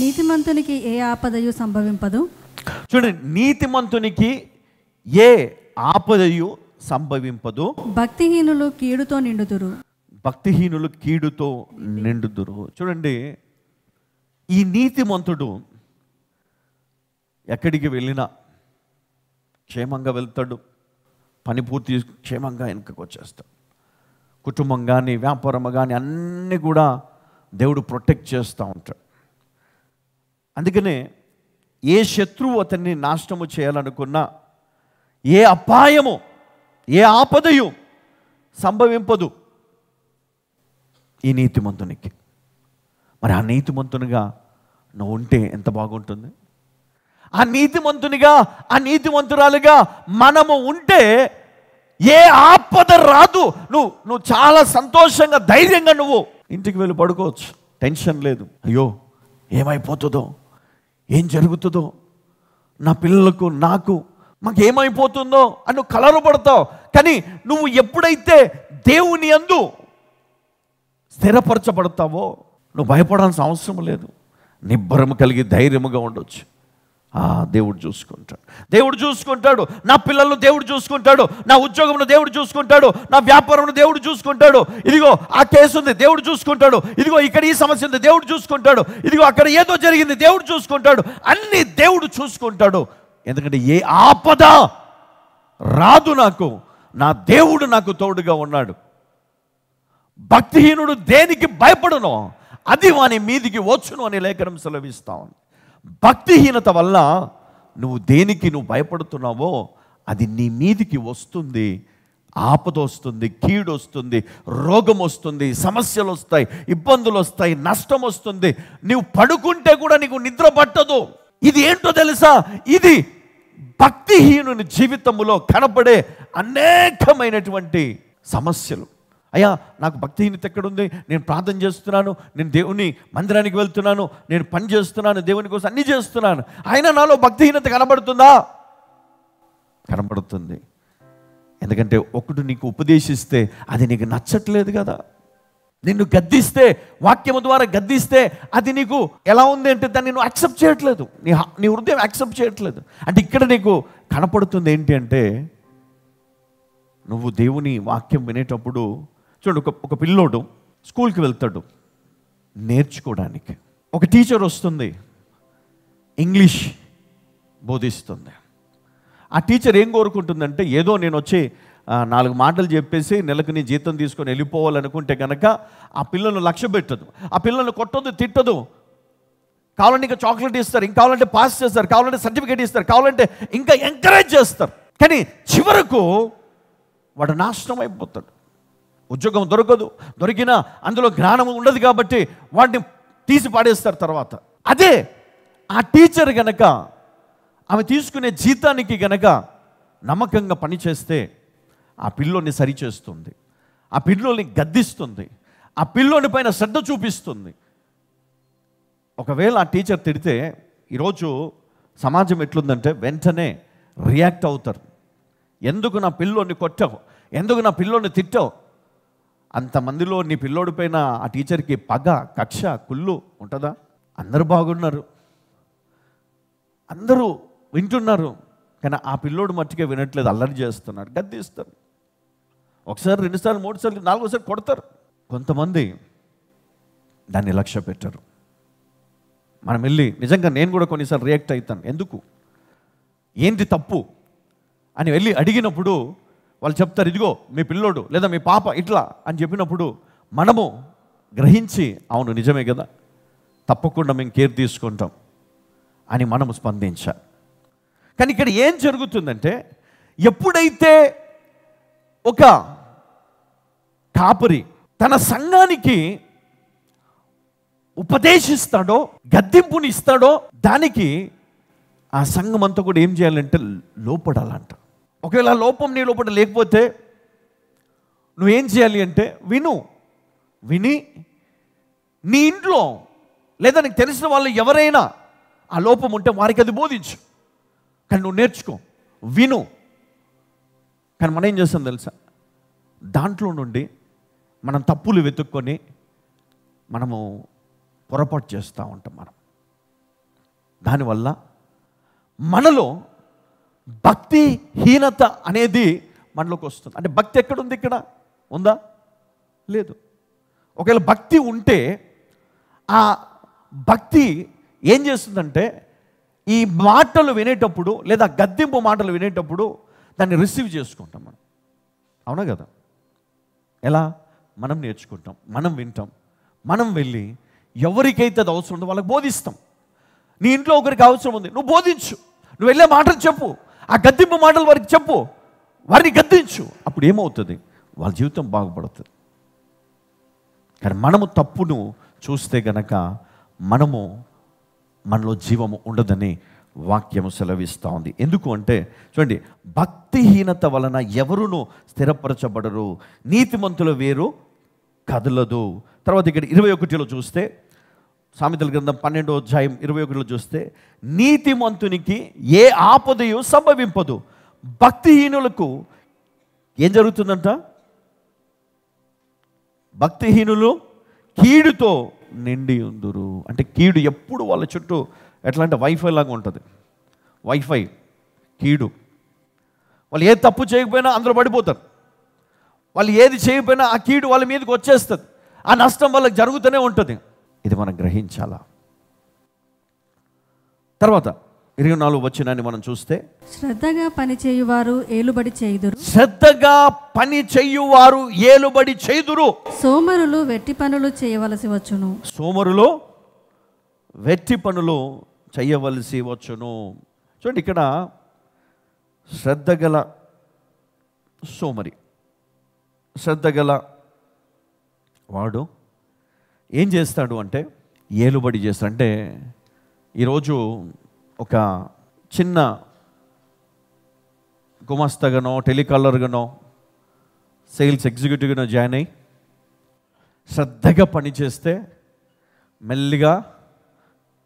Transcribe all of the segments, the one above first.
నీతిమంతునికి ఏ ఆపదయు సంభవింపదు. చూడండి, నీతిమంతునికి ఏ ఆపదయు సంభవింపదు. భక్తిహీనులు కీడుతో నిండుదురు. భక్తిహీనులు కీడుతో నిండుదురు. చూడండి, ఈ నీతిమంతుడు ఎక్కడికి వెళ్ళినా క్షేమంగా వెళ్తాడు, పని పూర్తి క్షేమంగా వెనుకకు వచ్చేస్తాడు. కుటుంబం కానీ వ్యాపారం కానీ అన్నీ కూడా దేవుడు ప్రొటెక్ట్ చేస్తూ ఉంటాడు. అందుకనే ఏ శత్రువు అతన్ని నాశనము చేయాలనుకున్నా, ఏ అపాయము ఏ ఆపదయు సంభవింపదు ఈ నీతిమంతునికి. మరి ఆ నీతిమంతునిగా నువ్వు ఉంటే ఎంత బాగుంటుంది. ఆ నీతిమంతునిగా ఆ నీతిమంతురాలుగా మనము ఉంటే ఏ ఆపద రాదు. నువ్వు చాలా సంతోషంగా ధైర్యంగా నువ్వు ఇంటికి వెళ్ళి పడుకోవచ్చు. టెన్షన్ లేదు. అయ్యో ఏమైపోతుందో, ఏం జరుగుతుందో, నా పిల్లలకు నాకు మాకు ఏమైపోతుందో అని నువ్వు కలవరపడతావు. కానీ నువ్వు ఎప్పుడైతే దేవుని యందు స్థిరపరచబడతావో నువ్వు భయపడాల్సిన అవసరం లేదు. నిబ్బరము కలిగి ధైర్యముగా ఉండొచ్చు. దేవుడు చూసుకుంటాడు, దేవుడు చూసుకుంటాడు. నా పిల్లలను దేవుడు చూసుకుంటాడు, నా ఉద్యోగంలో దేవుడు చూసుకుంటాడు, నా వ్యాపారంలో దేవుడు చూసుకుంటాడు. ఇదిగో ఆ కేసు ఉంది, దేవుడు చూసుకుంటాడు. ఇదిగో ఇక్కడ ఈ సమస్య ఉంది, దేవుడు చూసుకుంటాడు. ఇదిగో అక్కడ ఏదో జరిగింది, దేవుడు చూసుకుంటాడు. అన్ని దేవుడు చూసుకుంటాడు. ఎందుకంటే ఏ ఆపద రాదు నాకు, నా దేవుడు నాకు తోడుగా ఉన్నాడు. భక్తిహీనుడు దేనికి భయపడునో అది వాని మీదికి వచ్చును అని లేఖనం సెలవిస్తా ఉంది. భక్తిహీనత వల్ల నువ్వు దేనికి నువ్వు భయపడుతున్నావో అది నీ మీదికి వస్తుంది. ఆపద వస్తుంది, కీడు వస్తుంది, రోగం వస్తుంది, సమస్యలు వస్తాయి, ఇబ్బందులు వస్తాయి, నష్టం వస్తుంది. నువ్వు పడుకుంటే కూడా నీకు నిద్ర పట్టదు. ఇది ఏంటో తెలుసా? ఇది భక్తిహీనుని జీవితంలో కనపడే అనేకమైనటువంటి సమస్యలు. అయ్యా నాకు భక్తిహీనత ఎక్కడుంది? నేను ప్రార్థన చేస్తున్నాను, నేను దేవుని మందిరానికి వెళ్తున్నాను, నేను పని చేస్తున్నాను, దేవుని కోసం అన్నీ చేస్తున్నాను, అయినా నాలో భక్తిహీనత కనబడుతుందా? కనబడుతుంది. ఎందుకంటే ఒకడు నీకు ఉపదేశిస్తే అది నీకు నచ్చట్లేదు కదా. నిన్ను గద్దిస్తే, వాక్యము ద్వారా గద్దిస్తే అది నీకు ఎలా ఉంది అంటే దాన్ని నువ్వు యాక్సెప్ట్ చేయట్లేదు. నీ హృదయం యాక్సెప్ట్ చేయట్లేదు. అంటే ఇక్కడ నీకు కనపడుతుంది ఏంటి అంటే, నువ్వు దేవుని వాక్యం వినేటప్పుడు చూడు, ఒక పిల్లోడు స్కూల్కి వెళ్తాడు నేర్చుకోవడానికి. ఒక టీచర్ వస్తుంది, ఇంగ్లీష్ బోధిస్తుంది. ఆ టీచర్ ఏం కోరుకుంటుందంటే, ఏదో నేను వచ్చి 4 మాటలు చెప్పేసి నెలకు నీ జీతం తీసుకొని వెళ్ళిపోవాలనుకుంటే కనుక ఆ పిల్లలను లక్ష్య పెట్టదు, ఆ పిల్లలను కొట్టదు, తిట్టదు. కావాలంటే ఇంకా చాక్లెట్ ఇస్తారు, ఇంకా కావాలంటే పాస్ చేస్తారు, కావాలంటే సర్టిఫికేట్ ఇస్తారు, కావాలంటే ఇంకా ఎంకరేజ్ చేస్తారు. కానీ చివరకు వాడు నాశనం అయిపోతాడు. ఉద్యోగం దొరకదు, దొరికినా అందులో జ్ఞానం ఉండదు కాబట్టి వాడిని తీసి పాడేస్తారు తర్వాత. అదే ఆ టీచర్ గనక ఆమె తీసుకునే జీతానికి గనక నమ్మకంగా పనిచేస్తే ఆ పిల్లోని సరిచేస్తుంది, ఆ పిల్లోని గద్దిస్తుంది, ఆ పిల్లోని పైన శ్రద్ధ చూపిస్తుంది. ఒకవేళ ఆ టీచర్ తిడితే ఈరోజు సమాజం ఎట్లుందంటే వెంటనే రియాక్ట్ అవుతారు. ఎందుకు నా పిల్లోని కొట్టావు, ఎందుకు నా పిల్లోని తిట్టావు? అంతమందిలో నీ పిల్లోడి పైన ఆ టీచర్కి పగ, కక్ష, కుళ్ళు ఉంటుందా? అందరూ బాగున్నారు, అందరూ వింటున్నారు, కానీ ఆ పిల్లోడు మట్టుకే వినట్లేదు, అల్లరి చేస్తున్నాడు, గద్దిస్తారు. ఒకసారి, 2 సార్లు, 3 సార్లు, 4వ సారి కొడతారు. కొంతమంది దాన్ని లక్ష్య పెట్టరు. మనం వెళ్ళి నిజంగా నేను కూడా కొన్నిసార్లు రియాక్ట్ అవుతాను. ఎందుకు, ఏంటి తప్పు అని వెళ్ళి అడిగినప్పుడు వాళ్ళు చెప్తారు, ఇదిగో మీ పిల్లోడు లేదా మీ పాప ఇట్లా అని చెప్పినప్పుడు మనము గ్రహించి అవును నిజమే కదా, తప్పకుండా మేము కేర్ తీసుకుంటాం అని మనము స్పందించాలి. కానీ ఇక్కడ ఏం జరుగుతుందంటే, ఎప్పుడైతే ఒక కాపరి తన సంఘానికి ఉపదేశిస్తాడో, గద్దింపుని ఇస్తాడో, దానికి ఆ సంఘం అంతా కూడా ఏం చేయాలంటే లోపడాలంట. ఒకవేళ ఆ లోపం నీ లోపల లేకపోతే నువ్వేం చేయాలి అంటే, విని నీ ఇంట్లో లేదా నీకు తెలిసిన వాళ్ళు ఎవరైనా ఆ లోపం ఉంటే వారికి అది బోధించు. కానీ నువ్వు నేర్చుకో, విను. కానీ మనం ఏం చేస్తాం తెలుసా, దాంట్లో నుండి మనం తప్పులు వెతుక్కొని మనము పొరపాటు చేస్తూ ఉంటాం. మనం దానివల్ల మనలో భక్తిహీనత అనేది మనలోకి వస్తుంది. అంటే భక్తి ఎక్కడుంది? ఇక్కడ ఉందా? లేదు. ఒకవేళ భక్తి ఉంటే ఆ భక్తి ఏం చేస్తుందంటే ఈ మాటలు వినేటప్పుడు లేదా గద్దింపు మాటలు వినేటప్పుడు దాన్ని రిసీవ్ చేసుకుంటాం మనం. అవునా కదా? ఎలా? మనం నేర్చుకుంటాం, మనం వింటాం, మనం వెళ్ళి ఎవరికైతే అది అవసరం ఉందో వాళ్ళకి బోధిస్తాం. నీ ఇంట్లో ఒకరికి అవసరం ఉంది, నువ్వు బోధించు, నువ్వు వెళ్ళే మాటలు చెప్పు, ఆ గద్దింపు మాటలు వారికి చెప్పు, వారిని గద్దించు. అప్పుడు ఏమవుతుంది? వాళ్ళ జీవితం బాగుపడుతుంది. కానీ మనము తప్పును చూస్తే గనక మనలో జీవము ఉండదని వాక్యము సెలవిస్తూ ఉంది. ఎందుకు అంటే చూడండి, భక్తిహీనత వలన ఎవరును స్థిరపరచబడరు, నీతిమంతుల వేరు కదలదు. తర్వాత ఇక్కడ 21లో చూస్తే, సామెతల గ్రంథం 12వ అధ్యాయం 21లో చూస్తే, నీతిమంతునికి ఏ ఆపదయు సంభవింపదు, భక్తిహీనులకు ఏం జరుగుతుందంట? భక్తిహీనులు కీడుతో నిండి ఉందురు. అంటే కీడు ఎప్పుడు వాళ్ళ చుట్టూ ఎట్లా అంటే వైఫై లాగా ఉంటుంది. వైఫై కీడు. వాళ్ళు ఏ తప్పు చేయకపోయినా అందులో పడిపోతారు. వాళ్ళు ఏది చేయకపోయినా ఆ కీడు వాళ్ళ మీదకి వచ్చేస్తుంది. ఆ నష్టం వాళ్ళకి జరుగుతూనే ఉంటుంది. ఇది మనం గ్రహించాలా. తర్వాత 24వ వచనాన్ని మనం చూస్తే, శ్రద్ధగా పని చేయువారు ఏలుబడి చేయుదురు, శ్రద్ధగా పని చేయువారు ఏలుబడి చేయుదురు. సోమరులు వెట్టి పనులు చేయవలసి వచ్చును, సోమరులు వెట్టి పనులు చేయవలసి వచ్చును. చూడండి, ఇక్కడ శ్రద్ధగల సోమరి, శ్రద్ధగల వాడు ఏం చేస్తాడు అంటే ఏలుబడి చేస్తాడు. అంటే ఈరోజు ఒక చిన్న గుమస్తగానో టెలికాలర్గానో సేల్స్ ఎగ్జిక్యూటివ్గానో జాయిన్ అయ్యి శ్రద్ధగా పనిచేస్తే మెల్లిగా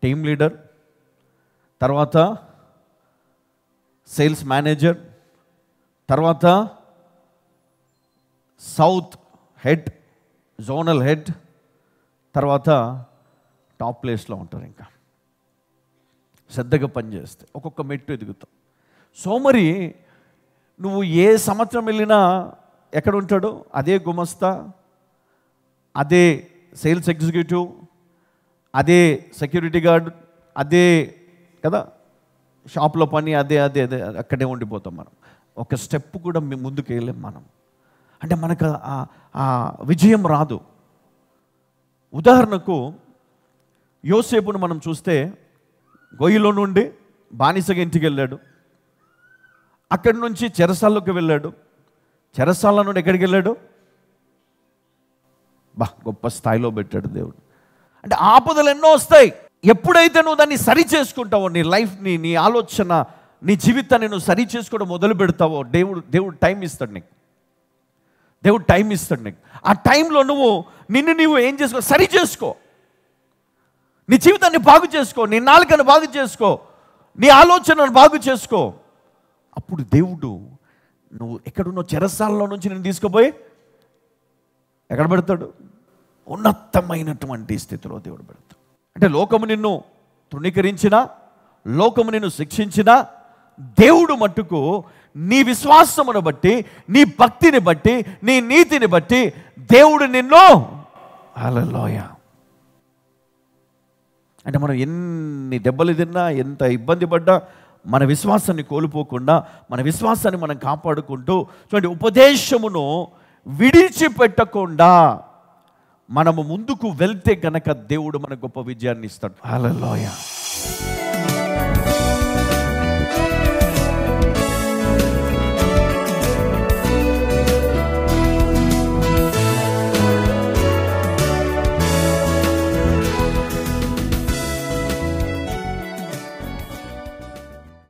టీమ్ లీడర్, తర్వాత సేల్స్ మేనేజర్, తర్వాత సౌత్ హెడ్, జోనల్ హెడ్, తర్వాత టాప్ ప్లేస్లో ఉంటారు. ఇంకా శ్రద్ధగా పనిచేస్తే ఒక్కొక్క మెట్టు ఎదుగుతాం. సోమరి నువ్వు ఏ సంవత్సరం వెళ్ళినా ఎక్కడ ఉంటాడు? అదే గుమస్తా, అదే సేల్స్ ఎగ్జిక్యూటివ్, అదే సెక్యూరిటీ గార్డ్, అదే కదా షాప్లో పని, అదే అదే అదే అక్కడే ఉండిపోతాం మనం. ఒక స్టెప్ కూడా ముందుకు వెళ్ళలేం మనం. అంటే మనకు ఆ విజయం రాదు. ఉదాహరణకు యోసేపును మనం చూస్తే గొయ్యిలో నుండి బానిసగా ఇంటికి వెళ్ళాడు, అక్కడి నుంచి చెరసాల్లోకి వెళ్ళాడు, చెరసాల నుండి ఎక్కడికి వెళ్ళాడు? గొప్ప స్థాయిలో పెట్టాడు దేవుడు. అంటే ఆపదలు ఎన్నో వస్తాయి. ఎప్పుడైతే నువ్వు దాన్ని సరి చేసుకుంటావో, నీ లైఫ్ని, నీ ఆలోచన, నీ జీవితాన్ని నువ్వు సరి చేసుకోవడం మొదలు పెడతావో, దేవుడు టైం ఇస్తాడు నీకు. దేవుడు టైం ఇస్తాడు నీకు. ఆ టైంలో నువ్వు ఏం చేసుకో? సరి చేసుకో. నీ జీవితాన్ని బాగు చేసుకో, నీ నాలుకను బాగు చేసుకో, నీ ఆలోచనను బాగు చేసుకో. అప్పుడు దేవుడు నువ్వు ఎక్కడున్నో చెరసాలలో నుంచి నేను తీసుకుపోయి ఎక్కడ పెడతాడు? ఉన్నతమైనటువంటి స్థితిలో దేవుడు పెడతాడు. అంటే లోకము నిన్ను తృణీకరించినా, లోకము నిన్ను శిక్షించినా, దేవుడు మట్టుకు నీ విశ్వాసమును బట్టి, నీ భక్తిని బట్టి, నీ నీతిని బట్టి దేవుడు నిన్ను హల్లెలూయా. అంటే మనం ఎన్ని దెబ్బలు తిన్నా, ఎంత ఇబ్బంది పడ్డా మన విశ్వాసాన్ని కోల్పోకుండా, మన విశ్వాసాన్ని మనం కాపాడుకుంటూ, చూడండి, ఉపదేశమును విడిచిపెట్టకుండా మనము ముందుకు వెళ్తే కనుక దేవుడు మన గొప్ప విజయాన్ని ఇస్తాడు. హల్లెలూయా.